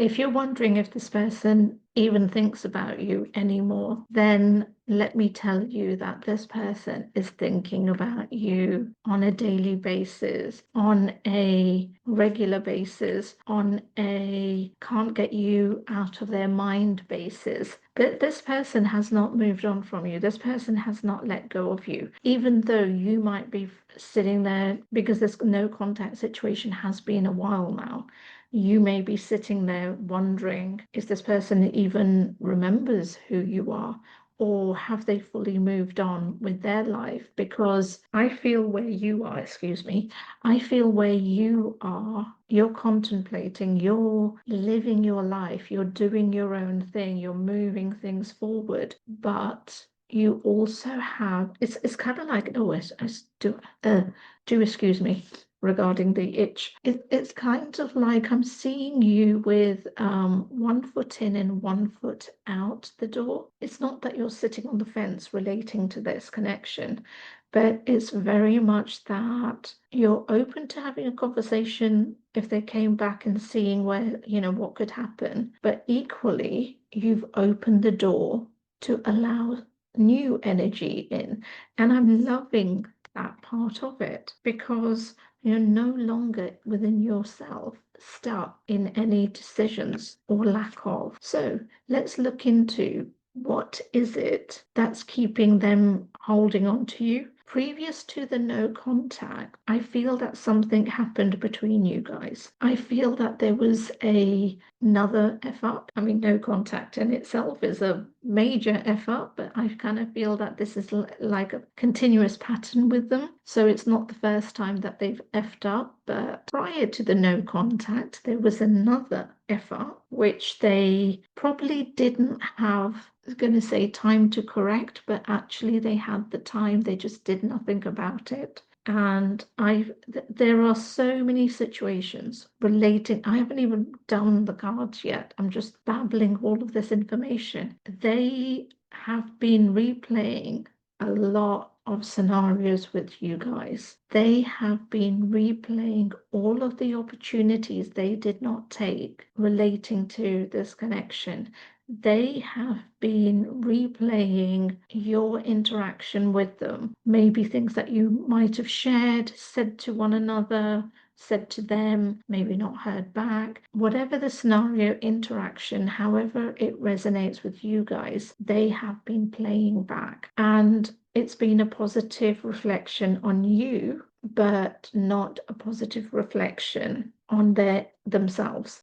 If you're wondering if this person even thinks about you anymore, then let me tell you that this person is thinking about you on a daily basis, on a regular basis, on a can't get you out of their mind basis. But this person has not moved on from you. This person has not let go of you, even though you might be sitting there, because this no contact situation has been a while now. You may be sitting there wondering, is this person even remembers who you are? Or have they fully moved on with their life? Because I feel where you are, I feel where you are, you're contemplating, you're living your life, you're doing your own thing, you're moving things forward, but you also have, it's kind of like, excuse me, regarding the itch. It's kind of like I'm seeing you with one foot in and one foot out the door. It's not that you're sitting on the fence relating to this connection, but it's very much that you're open to having a conversation if they came back and seeing where, what could happen. But equally, you've opened the door to allow new energy in. And I'm loving that part of it, because you're no longer within yourself stuck in any decisions or lack of. So let's look into what is it that's keeping them holding on to you. Previous to the no contact, I feel that something happened between you guys. I feel that there was another F up. I mean, no contact in itself is a major F up, but I kind of feel that this is like a continuous pattern with them. So it's not the first time that they've F'd up, but prior to the no contact, there was another F up, which they probably didn't have, I was going to say time to correct, but actually they had the time, they just did nothing about it. And there are so many situations relating. I haven't even done the cards yet. I'm just babbling all of this information. They have been replaying a lot of scenarios with you guys. They have been replaying all of the opportunities they did not take relating to this connection. They have been replaying your interaction with them, maybe things that you might have shared, said to one another, said to them, maybe not heard back. Whatever the scenario, interaction, however it resonates with you guys, they have been playing back. And it's been a positive reflection on you, but not a positive reflection on themselves.